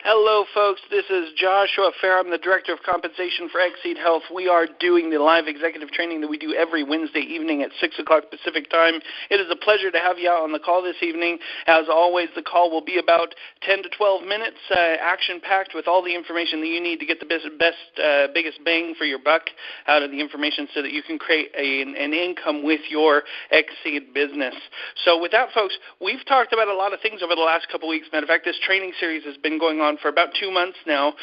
Hello, folks. This is Joshua Phair. I'm the Director of Compensation for Xseed Health. We are doing the live executive training that we do every Wednesday evening at 6 o'clock Pacific time. It is a pleasure to have you out on the call this evening. As always, the call will be about 10 to 12 minutes, action-packed with all the information that you need to get the biggest bang for your buck out of the information so that you can create an income with your Xseed business. So with that, folks, we've talked about a lot of things over the last couple weeks. Matter of fact, this training series has been going on for about 2 months now.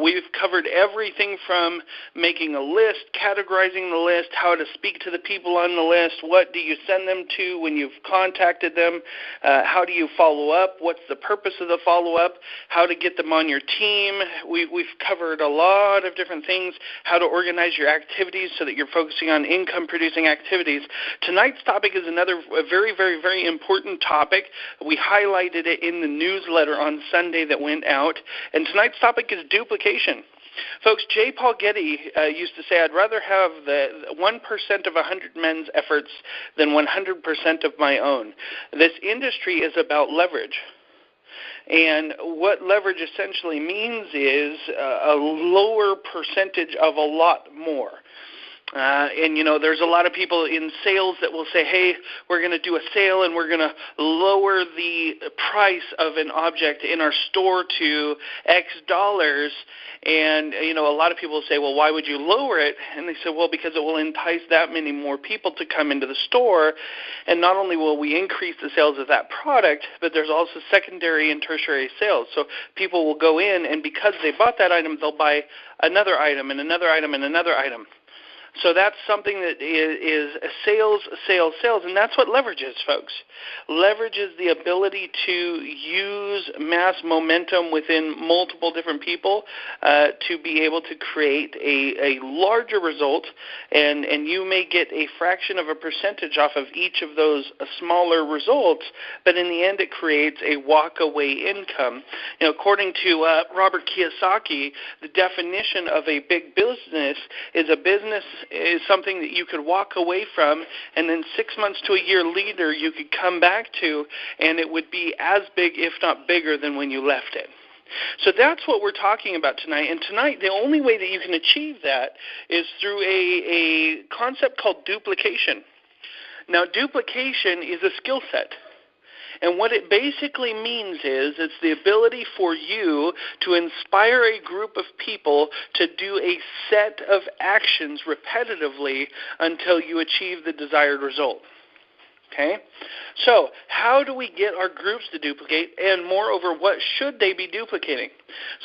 We've covered everything from making a list, categorizing the list, how to speak to the people on the list, what do you send them to when you've contacted them, how do you follow up, what's the purpose of the follow-up, how to get them on your team. We've covered a lot of different things, how to organize your activities so that you're focusing on income-producing activities. Tonight's topic is another very, very, very important topic. We highlighted it in the newsletter on Sunday that went out. And tonight's topic is duplication. Folks, J. Paul Getty used to say, I'd rather have the 1% of 100 men's efforts than 100% of my own. This industry is about leverage. And what leverage essentially means is a lower percentage of a lot more. And, you know, there's a lot of people in sales that will say, hey, we're going to do a sale and we're going to lower the price of an object in our store to X dollars. And, you know, a lot of people will say, well, why would you lower it? And they say, well, because it will entice that many more people to come into the store. And not only will we increase the sales of that product, but there's also secondary and tertiary sales. So people will go in, and because they bought that item, they'll buy another item and another item and another item. So that's something that is sales, sales, sales, and that's what leverage is, folks. Leverage is the ability to use mass momentum within multiple different people to be able to create a larger result, and you may get a fraction of a percentage off of each of those smaller results, but in the end it creates a walk-away income. You know, according to Robert Kiyosaki, the definition of a big business is something that you could walk away from, and then 6 months to a year later you could come back to, and it would be as big, if not bigger, than when you left it. So that's what we're talking about tonight. And tonight, the only way that you can achieve that is through a concept called duplication. Now, duplication is a skill set. And what it basically means is it's the ability for you to inspire a group of people to do a set of actions repetitively until you achieve the desired result. Okay? So how do we get our groups to duplicate, and moreover, what should they be duplicating?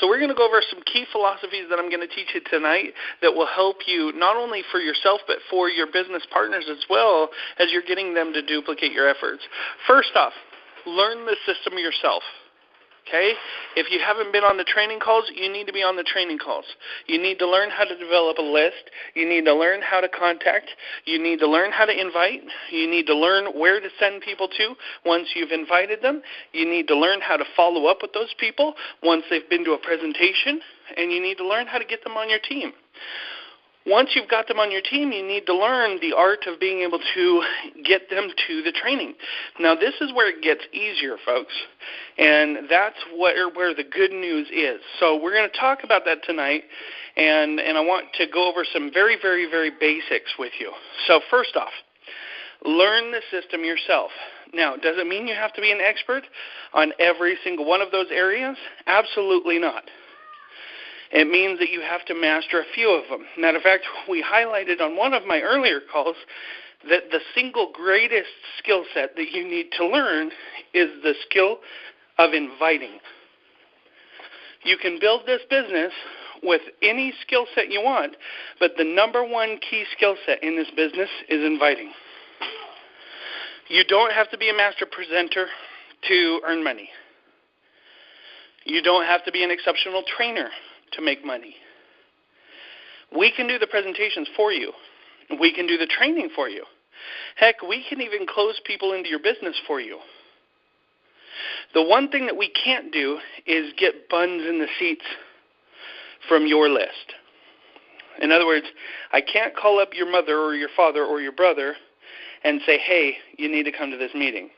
So we're going to go over some key philosophies that I'm going to teach you tonight that will help you not only for yourself but for your business partners as well as you're getting them to duplicate your efforts. First off, learn the system yourself. Okay? If you haven't been on the training calls, you need to be on the training calls. You need to learn how to develop a list. You need to learn how to contact. You need to learn how to invite. You need to learn where to send people to once you've invited them. You need to learn how to follow up with those people once they've been to a presentation. And you need to learn how to get them on your team. Once you've got them on your team, you need to learn the art of being able to get them to the training. Now, this is where it gets easier, folks, and that's where the good news is. So we're going to talk about that tonight, and I want to go over some very, very, very basics with you. So first off, learn the system yourself. Now, does it mean you have to be an expert on every single one of those areas? Absolutely not. It means that you have to master a few of them. Matter of fact, we highlighted on one of my earlier calls that the single greatest skill set that you need to learn is the skill of inviting. You can build this business with any skill set you want, but the number one key skill set in this business is inviting. You don't have to be a master presenter to earn money. You don't have to be an exceptional trainer to make money. We can do the presentations for you. We can do the training for you. Heck, we can even close people into your business for you. The one thing that we can't do is get buns in the seats from your list. In other words, I can't call up your mother or your father or your brother and say, hey, you need to come to this meeting.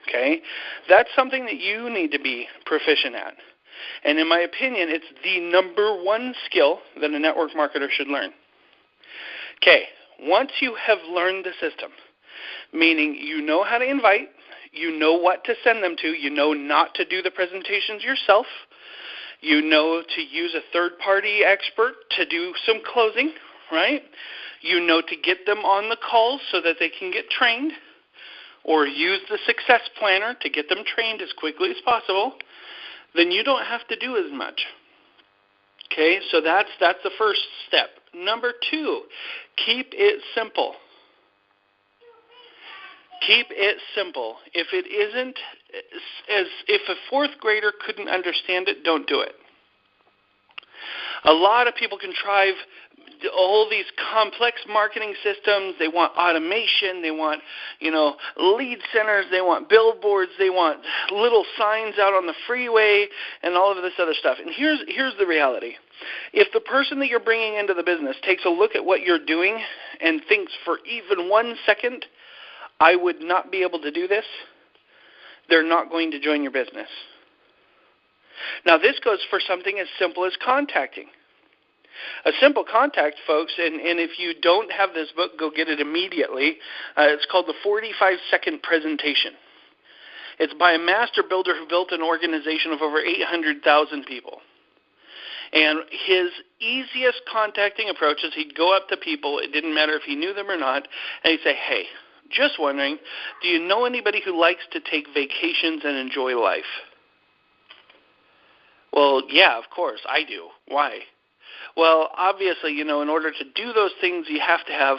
Okay? That's something that you need to be proficient at. And in my opinion, it's the number one skill that a network marketer should learn. Okay, once you have learned the system, meaning you know how to invite, you know what to send them to, you know not to do the presentations yourself, you know to use a third-party expert to do some closing, right? You know to get them on the calls so that they can get trained, or use the success planner to get them trained as quickly as possible, then you don't have to do as much. Okay, so that's the first step. Number 2, keep it simple. Keep it simple. If it isn't, if a fourth grader couldn't understand it, don't do it. A lot of people contrive all these complex marketing systems. They want automation. They want, lead centers. They want billboards. They want little signs out on the freeway and all of this other stuff. And here's the reality. If the person that you're bringing into the business takes a look at what you're doing and thinks for even 1 second, I would not be able to do this, they're not going to join your business. Now, this goes for something as simple as contacting. A simple contact, folks, and if you don't have this book, go get it immediately. It's called The 45-Second Presentation. It's by a master builder who built an organization of over 800,000 people. And his easiest contacting approach is he'd go up to people, it didn't matter if he knew them or not, and he'd say, hey, just wondering, do you know anybody who likes to take vacations and enjoy life? Well, yeah, of course, I do. Why? Well, obviously, in order to do those things, you have to have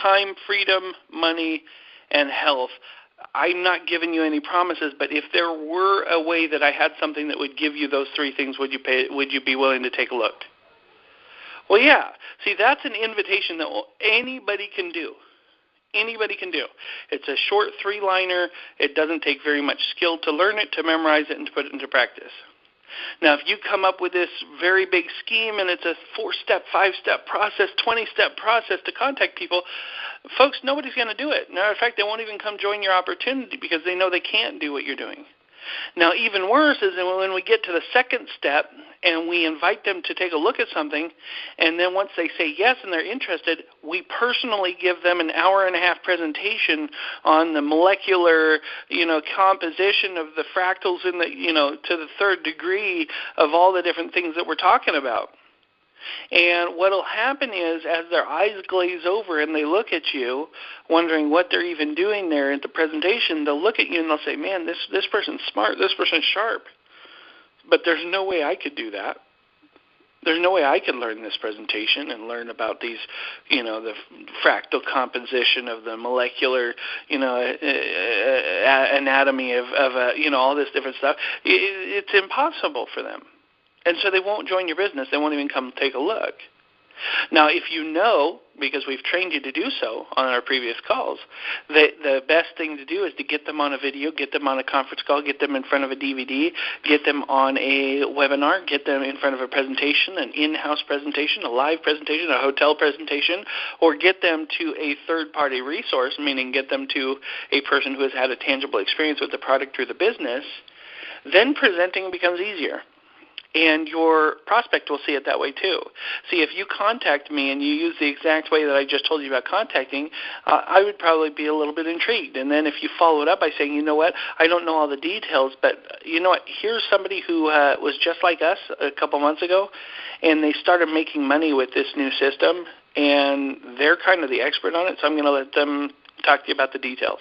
time, freedom, money, and health. I'm not giving you any promises, but if there were a way that I had something that would give you those 3 things, would you be willing to take a look? Well, yeah. See, that's an invitation that anybody can do. Anybody can do. It's a short 3-liner. It doesn't take very much skill to learn it, to memorize it, and to put it into practice. Now, if you come up with this very big scheme and it's a 4-step, 5-step process, 20-step process to contact people, folks, nobody's going to do it. Matter of fact, they won't even come join your opportunity because they know they can't do what you're doing. Now, even worse is when we get to the 2nd step and we invite them to take a look at something, and then once they say yes and they're interested, we personally give them an 1.5-hour presentation on the molecular, composition of the fractals in the, to the 3rd degree of all the different things that we're talking about. And what will happen is, as their eyes glaze over and they look at you, wondering what they're even doing there at the presentation, they'll look at you and they'll say, man, this person's smart, this person's sharp. But there's no way I could do that. There's no way I could learn this presentation and learn about these, the fractal composition of the molecular, anatomy of all this different stuff. It's impossible for them. And so they won't join your business. They won't even come take a look. Now, if you know, because we've trained you to do so on our previous calls, that the best thing to do is to get them on a video, get them on a conference call, get them in front of a DVD, get them on a webinar, get them in front of a presentation, an in-house presentation, a live presentation, a hotel presentation, or get them to a third-party resource, meaning get them to a person who has had a tangible experience with the product or the business. Then presenting becomes easier. And your prospect will see it that way too. See, if you contact me and you use the exact way that I just told you about contacting, I would probably be a little bit intrigued. And then if you follow it up by saying, you know what, I don't know all the details, but you know what, here's somebody who was just like us a couple months ago, and they started making money with this new system, and they're kind of the expert on it, so I'm going to let them talk to you about the details.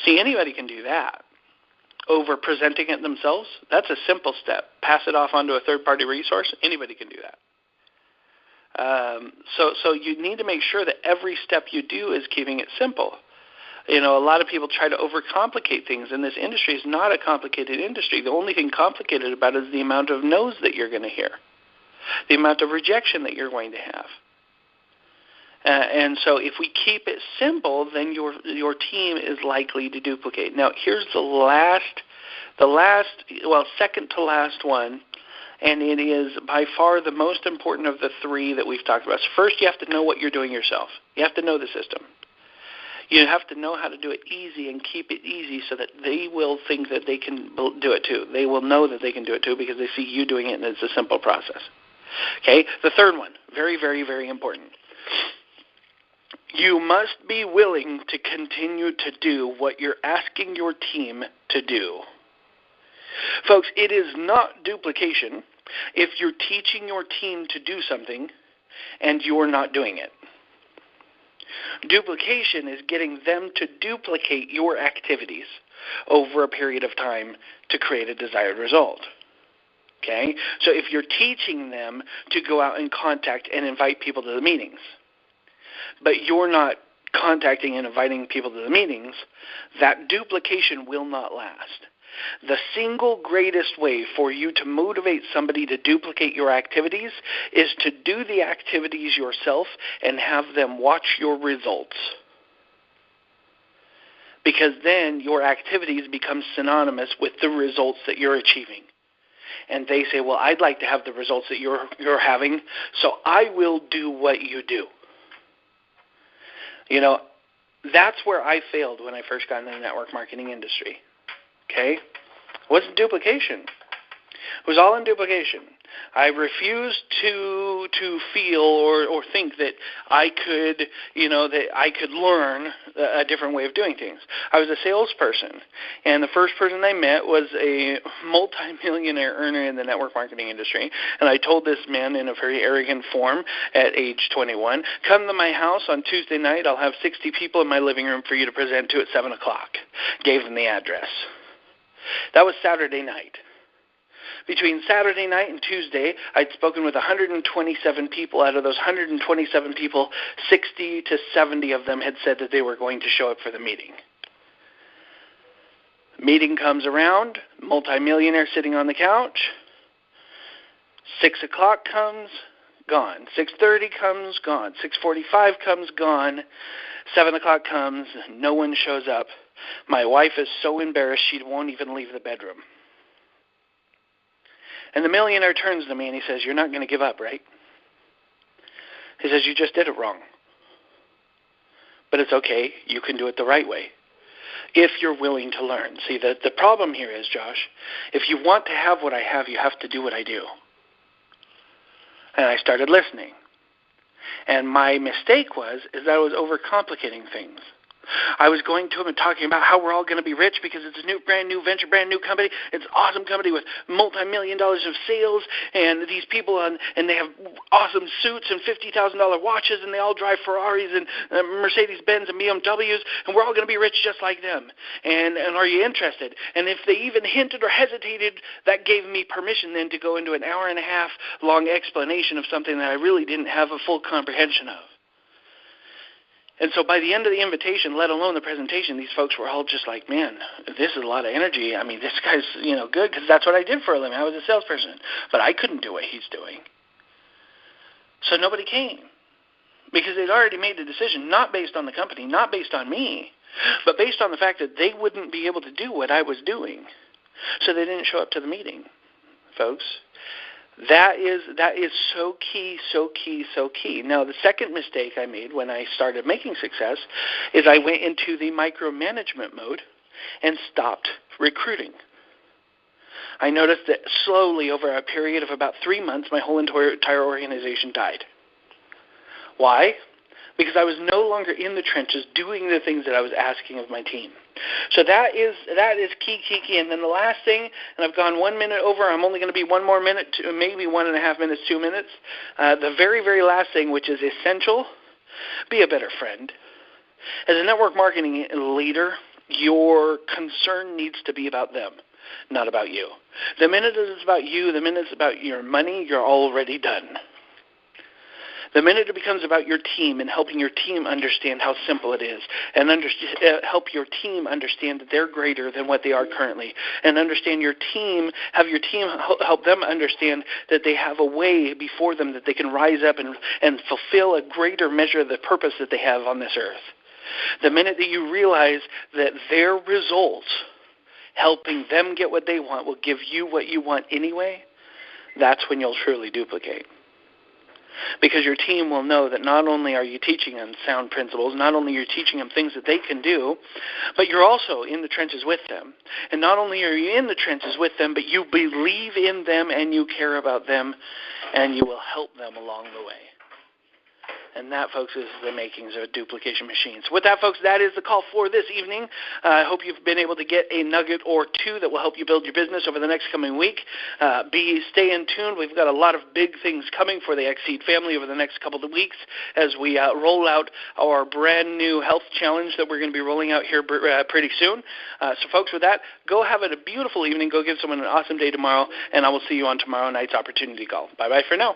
See, anybody can do that. Over presenting it themselves, that's a simple step. Pass it off onto a third-party resource. Anybody can do that. So you need to make sure that every step you do is keeping it simple. A lot of people try to overcomplicate things, and this industry is not a complicated industry. The only thing complicated about it is the amount of no's that you're going to hear, the amount of rejection that you're going to have. And so if we keep it simple, then your team is likely to duplicate. Now, here's second to last one, and it is by far the most important of the 3 that we've talked about. So first, you have to know what you're doing yourself. You have to know the system. You have to know how to do it easy and keep it easy so that they will think that they can do it too. They will know that they can do it too because they see you doing it and it's a simple process. Okay? The third one, very, very, very important. You must be willing to continue to do what you're asking your team to do. Folks, it is not duplication if you're teaching your team to do something and you're not doing it. Duplication is getting them to duplicate your activities over a period of time to create a desired result. Okay? So if you're teaching them to go out and contact and invite people to the meetings, but you're not contacting and inviting people to the meetings, that duplication will not last. The single greatest way for you to motivate somebody to duplicate your activities is to do the activities yourself and have them watch your results. Because then your activities become synonymous with the results that you're achieving. And they say, well, I'd like to have the results that you're having, so I will do what you do. You know, that's where I failed when I first got into the network marketing industry. Okay? It wasn't duplication. It was all in duplication. I refused to feel or think that I could, that I could learn a different way of doing things. I was a salesperson, and the first person I met was a multimillionaire earner in the network marketing industry, and I told this man in a very arrogant form at age 21, come to my house on Tuesday night, I'll have 60 people in my living room for you to present to at 7 o'clock. Gave him the address. That was Saturday night. Between Saturday night and Tuesday, I'd spoken with 127 people. Out of those 127 people, 60 to 70 of them had said that they were going to show up for the meeting. Meeting comes around, multimillionaire sitting on the couch. 6 o'clock comes, gone. 6:30 comes, gone. 6:45 comes, gone. 7 o'clock comes, no one shows up. My wife is so embarrassed she won't even leave the bedroom. And the millionaire turns to me and he says, you're not going to give up, right? He says, you just did it wrong. But it's okay. You can do it the right way if you're willing to learn. See, the problem here is, Josh, if you want to have what I have, you have to do what I do. And I started listening. And my mistake is that I was overcomplicating things. I was going to him and talking about how we're all going to be rich because it's a brand new venture, brand new company. It's an awesome company with multi-million dollars of sales, and these people and they have awesome suits and $50,000 watches, and they all drive Ferraris and Mercedes-Benz and BMWs, and we're all going to be rich just like them. And are you interested? And if they even hinted or hesitated, that gave me permission then to go into an hour-and-a-half long explanation of something that I really didn't have a full comprehension of. And so by the end of the invitation, let alone the presentation, these folks were all just like, man, this is a lot of energy. I mean, this guy's, good, because that's what I did for a living. I was a salesperson. But I couldn't do what he's doing. So nobody came because they'd already made the decision, not based on the company, not based on me, but based on the fact that they wouldn't be able to do what I was doing. So they didn't show up to the meeting, folks. That is so key, so key, so key. Now, the second mistake I made when I started making success is I went into the micromanagement mode and stopped recruiting. I noticed that slowly over a period of about 3 months, my whole entire organization died. Why? Because I was no longer in the trenches doing the things that I was asking of my team. So that is key. And then the last thing, and I've gone 1 minute over, I'm only going to be one more minute, maybe 1.5 minutes, 2 minutes. The very, very last thing, which is essential, be a better friend. As a network marketing leader, your concern needs to be about them, not about you. The minute it's about you, the minute it's about your money, you're already done. The minute it becomes about your team and helping your team understand how simple it is and help your team understand that they're greater than what they are currently and have your team help them understand that they have a way before them that they can rise up and fulfill a greater measure of the purpose that they have on this earth. The minute that you realize that their results, helping them get what they want, will give you what you want anyway, that's when you'll truly duplicate. because your team will know that not only are you teaching them sound principles, not only are you teaching them things that they can do, but you're also in the trenches with them. And not only are you in the trenches with them, but you believe in them and you care about them and you will help them along the way. And that, folks, is the makings of a duplication machine. So with that, folks, that is the call for this evening. I hope you've been able to get a nugget or two that will help you build your business over the next coming week. Stay in tune. We've got a lot of big things coming for the Xseed family over the next couple of weeks as we roll out our brand new health challenge that we're going to be rolling out here pretty soon. So, folks, with that, go have a beautiful evening. Go give someone an awesome day tomorrow, and I will see you on tomorrow night's Opportunity Call. Bye-bye for now.